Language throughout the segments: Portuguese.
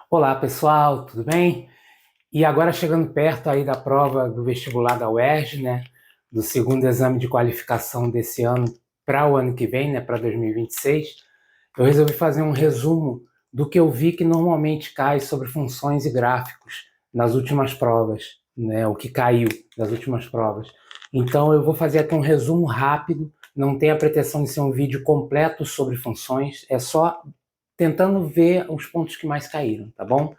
Olá pessoal, tudo bem? E agora chegando perto aí da prova do vestibular da UERJ, né? Do segundo exame de qualificação desse ano para o ano que vem, né? Para 2026, eu resolvi fazer um resumo do que eu vi que normalmente cai sobre funções e gráficos nas últimas provas, né? O que caiu das últimas provas. Então eu vou fazer aqui um resumo rápido, não tem a pretensão de ser um vídeo completo sobre funções, é só tentando ver os pontos que mais caíram, tá bom?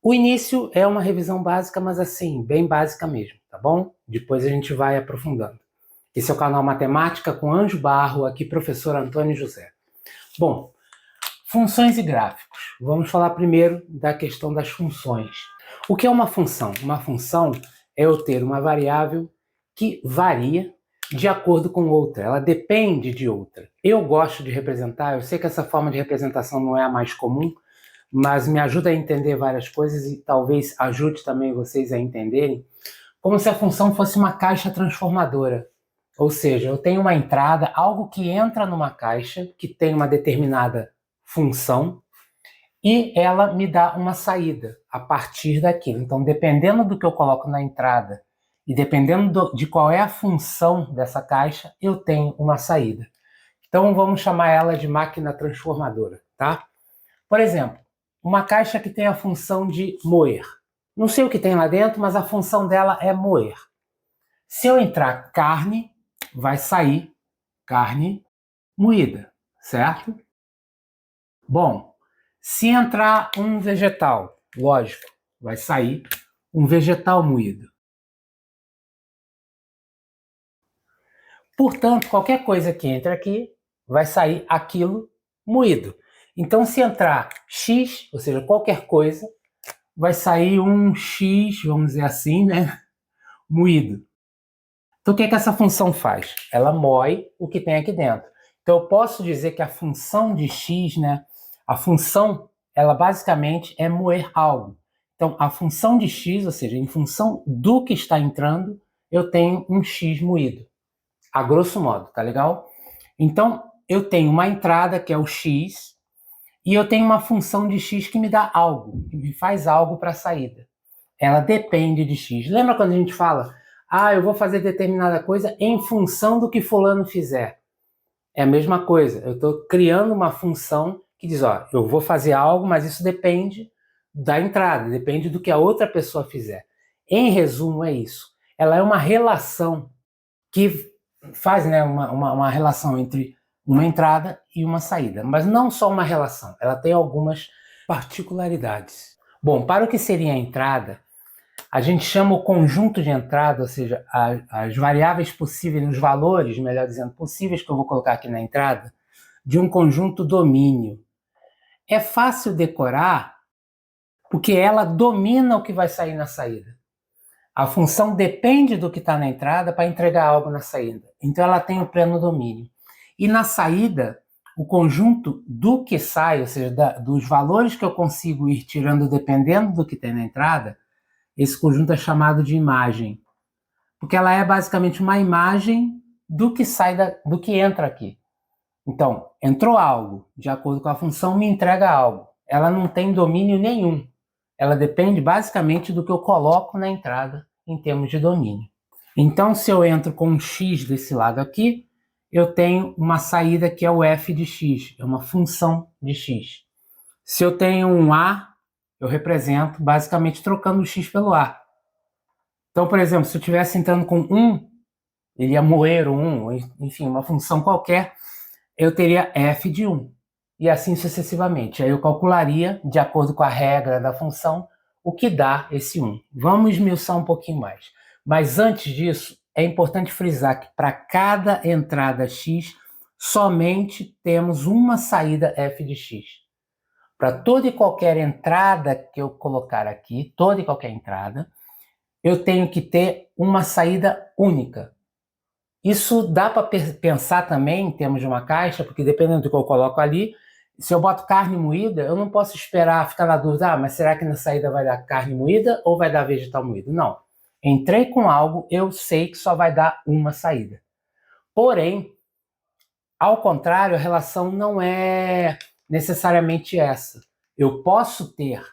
O início é uma revisão básica, mas assim, bem básica mesmo, tá bom? Depois a gente vai aprofundando. Esse é o canal Matemática com Anjo Barro, aqui professor Antônio José. Bom, funções e gráficos. Vamos falar primeiro da questão das funções. O que é uma função? Uma função é eu ter uma variável que varia de acordo com outra, ela depende de outra. Eu gosto de representar, eu sei que essa forma de representação não é a mais comum, mas me ajuda a entender várias coisas e talvez ajude também vocês a entenderem, como se a função fosse uma caixa transformadora. Ou seja, eu tenho uma entrada, algo que entra numa caixa, que tem uma determinada função, e ela me dá uma saída a partir daquilo. Então, dependendo do que eu coloco na entrada e dependendo de qual é a função dessa caixa, eu tenho uma saída. Então, vamos chamar ela de máquina transformadora, tá? Por exemplo, uma caixa que tem a função de moer. Não sei o que tem lá dentro, mas a função dela é moer. Se eu entrar carne, vai sair carne moída, certo? Bom, se entrar um vegetal, lógico, vai sair um vegetal moído. Portanto, qualquer coisa que entre aqui, vai sair aquilo moído. Então, se entrar X, ou seja, qualquer coisa, vai sair um X, vamos dizer assim, né? Moído. Então, o que é que essa função faz? Ela moe o que tem aqui dentro. Então, eu posso dizer que a função de x, né? A função, ela basicamente é moer algo. Então, a função de x, ou seja, em função do que está entrando, eu tenho um x moído. A grosso modo, tá legal? Então, eu tenho uma entrada, que é o x, e eu tenho uma função de x que me dá algo, que me faz algo para a saída. Ela depende de x. Lembra quando a gente fala, eu vou fazer determinada coisa em função do que fulano fizer? É a mesma coisa. Eu estou criando uma função que diz, eu vou fazer algo, mas isso depende da entrada, depende do que a outra pessoa fizer. Em resumo, é isso. Ela é uma relação que faz, né, uma relação entre uma entrada e uma saída. Mas não só uma relação, ela tem algumas particularidades. Bom, para o que seria a entrada, a gente chama o conjunto de entrada, ou seja, as variáveis possíveis, os valores, melhor dizendo, possíveis que eu vou colocar aqui na entrada, de um conjunto domínio. É fácil decorar porque ela domina o que vai sair na saída. A função depende do que está na entrada para entregar algo na saída. Então ela tem o pleno domínio. E na saída, o conjunto do que sai, ou seja, dos valores que eu consigo ir tirando dependendo do que tem na entrada, esse conjunto é chamado de imagem, porque ela é basicamente uma imagem do que sai, do que entra aqui. Então, entrou algo, de acordo com a função, me entrega algo. Ela não tem domínio nenhum. Ela depende basicamente do que eu coloco na entrada em termos de domínio. Então, se eu entro com um x desse lado aqui, eu tenho uma saída que é o f de x, é uma função de x. Se eu tenho um a, eu represento basicamente trocando o x pelo a. Então, por exemplo, se eu estivesse entrando com 1, ele ia moer o 1, enfim, uma função qualquer, eu teria f de 1. E assim sucessivamente. Aí eu calcularia, de acordo com a regra da função, o que dá esse 1. Vamos esmiuçar um pouquinho mais. Mas antes disso, é importante frisar que para cada entrada x, somente temos uma saída f de x. Para toda e qualquer entrada que eu colocar aqui, toda e qualquer entrada, eu tenho que ter uma saída única. Isso dá para pensar também em termos de uma caixa, porque dependendo do que eu coloco ali, se eu boto carne moída, eu não posso esperar ficar na dúvida, mas será que na saída vai dar carne moída ou vai dar vegetal moído? Não. Entrei com algo, eu sei que só vai dar uma saída. Porém, ao contrário, a relação não é necessariamente essa. Eu posso ter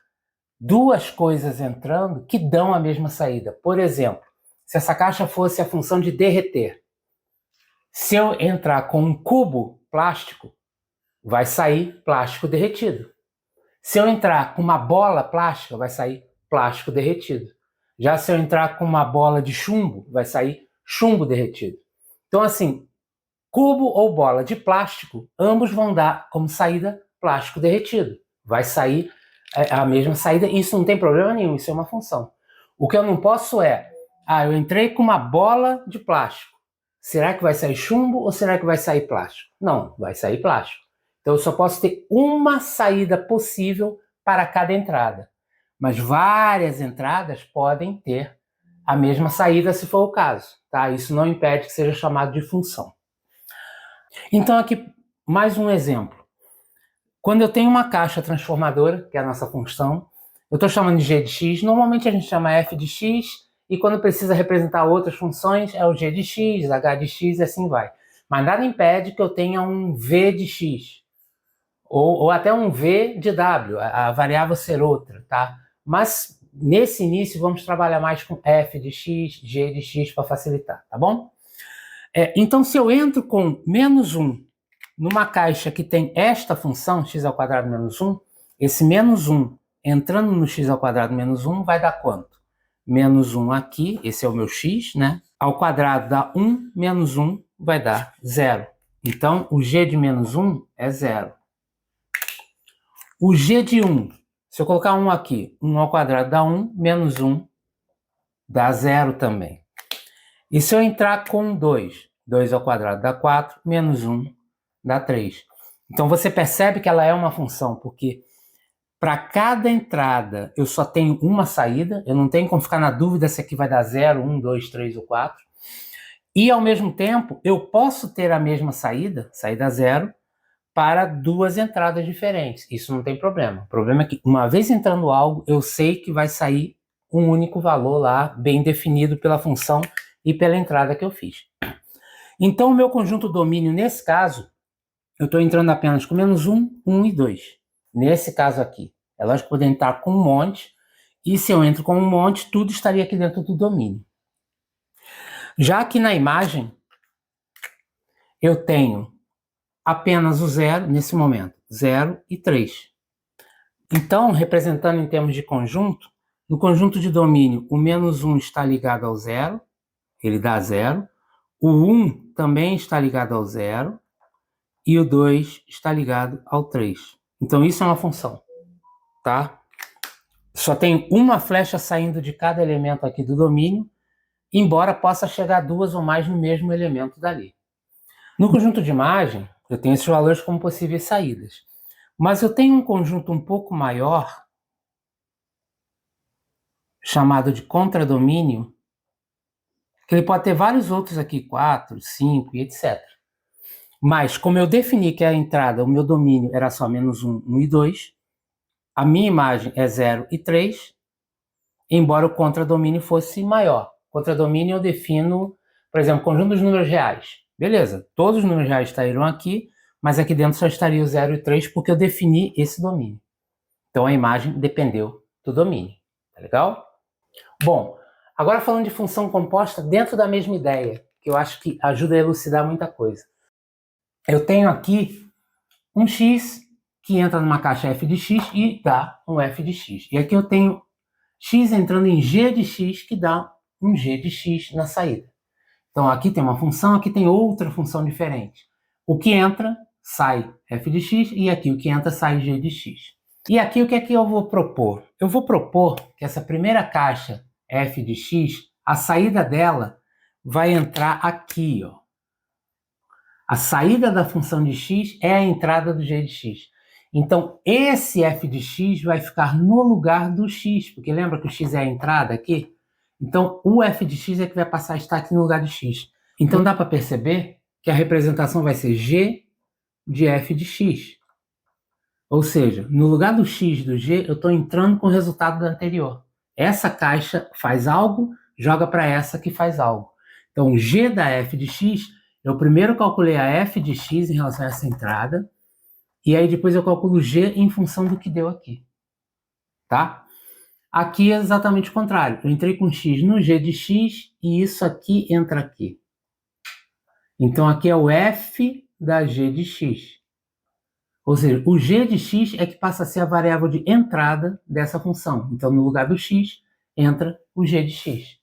duas coisas entrando que dão a mesma saída. Por exemplo, se essa caixa fosse a função de derreter, se eu entrar com um cubo plástico, vai sair plástico derretido. Se eu entrar com uma bola plástica, vai sair plástico derretido. Já se eu entrar com uma bola de chumbo, vai sair chumbo derretido. Então, assim, cubo ou bola de plástico, ambos vão dar como saída plástico derretido. Vai sair a mesma saída, e isso não tem problema nenhum, isso é uma função. O que eu não posso é, eu entrei com uma bola de plástico. Será que vai sair chumbo ou será que vai sair plástico? Não, vai sair plástico. Então eu só posso ter uma saída possível para cada entrada. Mas várias entradas podem ter a mesma saída se for o caso, tá? Isso não impede que seja chamado de função. Então aqui mais um exemplo. Quando eu tenho uma caixa transformadora, que é a nossa função, eu estou chamando de g de x, normalmente a gente chama f de x, e quando precisa representar outras funções, é o g de x, h de x e assim vai. Mas nada impede que eu tenha um v de x, ou até um v de w, a variável ser outra, tá? Mas nesse início vamos trabalhar mais com f de x, g de x para facilitar, tá bom? Então se eu entro com menos 1 numa caixa que tem esta função, x ao quadrado menos 1, esse menos 1 entrando no x ao quadrado menos 1 vai dar quanto? Menos 1 aqui, esse é o meu x, né? Ao quadrado dá 1, menos 1 vai dar 0. Então, o g de menos 1 é 0. O g de 1, se eu colocar 1 aqui, 1 ao quadrado dá 1, menos 1 dá 0 também. E se eu entrar com 2, 2 ao quadrado dá 4, menos 1 dá 3. Então você percebe que ela é uma função, porque para cada entrada eu só tenho uma saída, eu não tenho como ficar na dúvida se aqui vai dar 0, 1, 2, 3 ou 4. E ao mesmo tempo eu posso ter a mesma saída, saída 0, para duas entradas diferentes. Isso não tem problema. O problema é que uma vez entrando algo, eu sei que vai sair um único valor lá, bem definido pela função e pela entrada que eu fiz. Então o meu conjunto domínio, nesse caso, eu estou entrando apenas com menos 1, 1 e 2. Nesse caso aqui. É lógico que eu poderia entrar com um monte, e se eu entro com um monte, tudo estaria aqui dentro do domínio. Já aqui na imagem, eu tenho apenas o 0, nesse momento, 0 e 3. Então, representando em termos de conjunto, no conjunto de domínio, o menos 1 está ligado ao 0, ele dá 0. O 1 também está ligado ao 0. E o 2 está ligado ao 3. Então isso é uma função, tá? Só tem uma flecha saindo de cada elemento aqui do domínio, embora possa chegar duas ou mais no mesmo elemento dali. No conjunto de imagem, eu tenho esses valores como possíveis saídas. Mas eu tenho um conjunto um pouco maior, chamado de contradomínio, que ele pode ter vários outros aqui, 4, 5 e etc. Mas, como eu defini que a entrada, o meu domínio era só menos 1, 1 e 2, a minha imagem é 0 e 3, embora o contradomínio fosse maior. Contradomínio eu defino, por exemplo, conjunto dos números reais. Beleza, todos os números reais estariam aqui, mas aqui dentro só estaria o 0 e 3 porque eu defini esse domínio. Então a imagem dependeu do domínio. Tá legal? Bom, agora falando de função composta dentro da mesma ideia, que eu acho que ajuda a elucidar muita coisa. Eu tenho aqui um x que entra numa caixa f de x e dá um f de x. E aqui eu tenho x entrando em g de x que dá um g de x na saída. Então aqui tem uma função, aqui tem outra função diferente. O que entra, sai f de x, e aqui o que entra, sai g de x. E aqui o que é que eu vou propor? Eu vou propor que essa primeira caixa f de x, a saída dela vai entrar aqui, ó. A saída da função de x é a entrada do g de x. Então, esse f de x vai ficar no lugar do x, porque lembra que o x é a entrada aqui? Então, o f de x é que vai passar a estar aqui no lugar de x. Então, dá para perceber que a representação vai ser g de f de x. Ou seja, no lugar do x do g, eu estou entrando com o resultado do anterior. Essa caixa faz algo, joga para essa que faz algo. Então, g da f de x, eu primeiro calculei a f de x em relação a essa entrada, e aí depois eu calculo g em função do que deu aqui. Tá? Aqui é exatamente o contrário. Eu entrei com x no g de x e isso aqui entra aqui. Então, aqui é o f da g de x. Ou seja, o g de x é que passa a ser a variável de entrada dessa função. Então, no lugar do x, entra o g de x.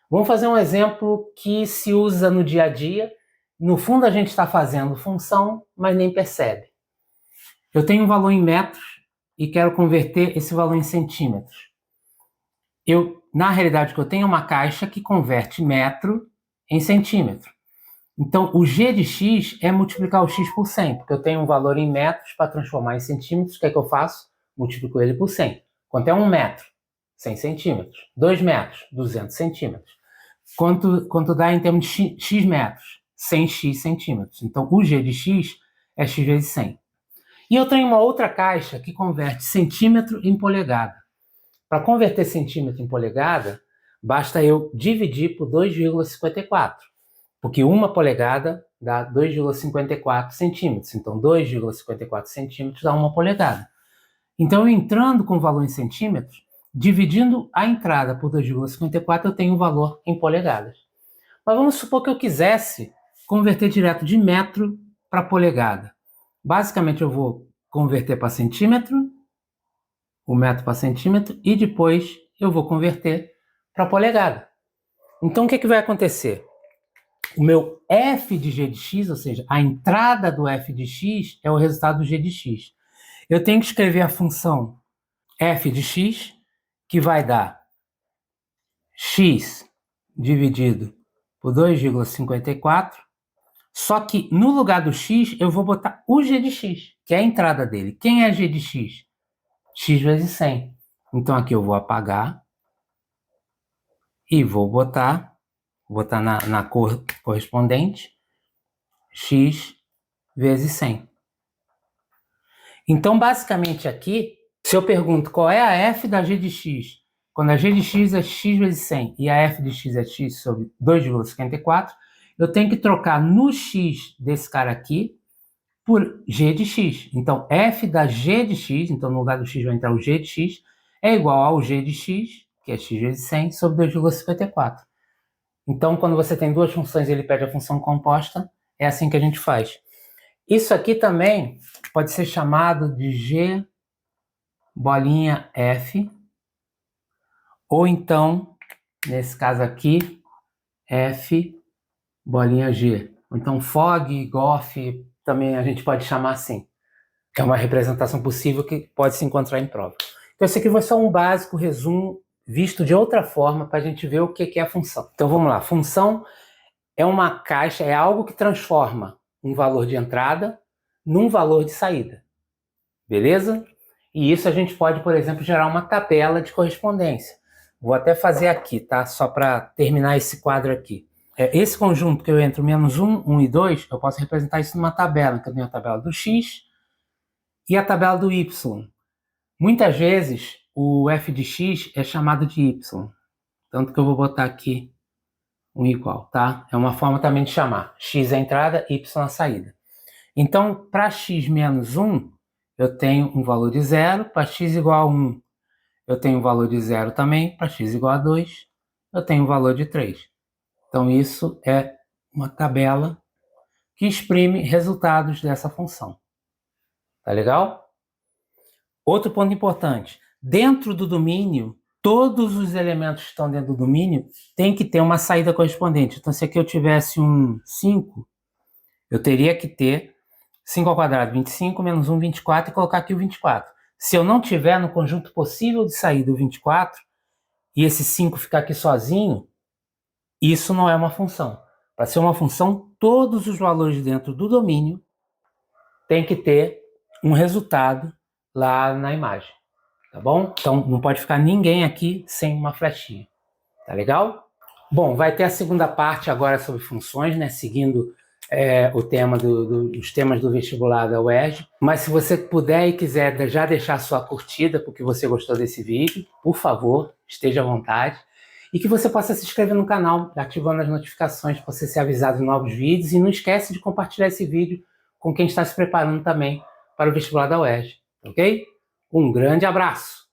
Vamos fazer um exemplo que se usa no dia a dia. No fundo, a gente está fazendo função, mas nem percebe. Eu tenho um valor em metros e quero converter esse valor em centímetros. Na realidade, eu tenho uma caixa que converte metro em centímetro. Então, o g de x é multiplicar o x por 100, porque eu tenho um valor em metros para transformar em centímetros. O que é que eu faço? Multiplico ele por 100. Quanto é 1 metro? 100 centímetros. 2 metros? 200 centímetros. Quanto dá em termos de x metros? 100x centímetros. Então, o g de x é x vezes 100. E eu tenho uma outra caixa que converte centímetro em polegada. Para converter centímetro em polegada, basta eu dividir por 2,54. Porque uma polegada dá 2,54 centímetros. Então, 2,54 centímetros dá uma polegada. Então, eu entrando com o valor em centímetros, dividindo a entrada por 2,54, eu tenho o valor em polegadas. Mas vamos supor que eu quisesse converter direto de metro para polegada. Basicamente, eu vou converter para centímetro, o metro para centímetro, e depois eu vou converter para polegada. Então, o que vai acontecer? O meu f de g de x, ou seja, a entrada do f de x é o resultado do g de x. Eu tenho que escrever a função f de x, que vai dar x dividido por 2,54, só que no lugar do x eu vou botar o g de x, que é a entrada dele. Quem é g de x? X vezes 100. Então aqui eu vou apagar e vou botar na cor correspondente, x vezes 100. Então, basicamente aqui, se eu pergunto qual é a f da g de x, quando a g de x é x vezes 100 e a f de x é x sobre 2,54, eu tenho que trocar no x desse cara aqui por g de x. Então, f da g de x, então no lugar do x vai entrar o g de x, é igual ao g de x, que é x vezes 100, sobre 2,54. Então, quando você tem duas funções e ele pede a função composta, é assim que a gente faz. Isso aqui também pode ser chamado de g bolinha f, ou então, nesse caso aqui, f bolinha g. Ou então fog, gof, também a gente pode chamar assim. Que é uma representação possível que pode se encontrar em prova. Então, esse aqui foi só um básico resumo visto de outra forma para a gente ver o que é a função. Então, vamos lá. Função é uma caixa, é algo que transforma um valor de entrada num valor de saída. Beleza? E isso a gente pode, por exemplo, gerar uma tabela de correspondência. Vou até fazer aqui, tá? Só para terminar esse quadro aqui. Esse conjunto que eu entro menos 1, 1 e 2, eu posso representar isso numa tabela, que eu tenho a tabela do x e a tabela do y. Muitas vezes o f de x é chamado de y. Tanto que eu vou botar aqui um igual, tá? É uma forma também de chamar. X é a entrada, y a saída. Então, para x menos 1, eu tenho um valor de 0. Para x igual a 1, eu tenho um valor de 0 também. Para x igual a 2, eu tenho um valor de 3. Então, isso é uma tabela que exprime resultados dessa função. Tá legal? Outro ponto importante. Dentro do domínio, todos os elementos que estão dentro do domínio têm que ter uma saída correspondente. Então, se aqui eu tivesse um 5, eu teria que ter 5 ao quadrado, 25, menos 1, 24, e colocar aqui o 24. Se eu não tiver no conjunto possível de saída o 24, e esse 5 ficar aqui sozinho, isso não é uma função. Para ser uma função, todos os valores dentro do domínio têm que ter um resultado lá na imagem. Tá bom? Então, não pode ficar ninguém aqui sem uma flechinha. Tá legal? Bom, vai ter a segunda parte agora sobre funções, né? Seguindo o tema os temas do vestibular da UERJ. Mas se você puder e quiser já deixar sua curtida porque você gostou desse vídeo, por favor, esteja à vontade. E que você possa se inscrever no canal, ativando as notificações para você ser avisado de novos vídeos. E não esquece de compartilhar esse vídeo com quem está se preparando também para o vestibular da UERJ. Ok? Um grande abraço!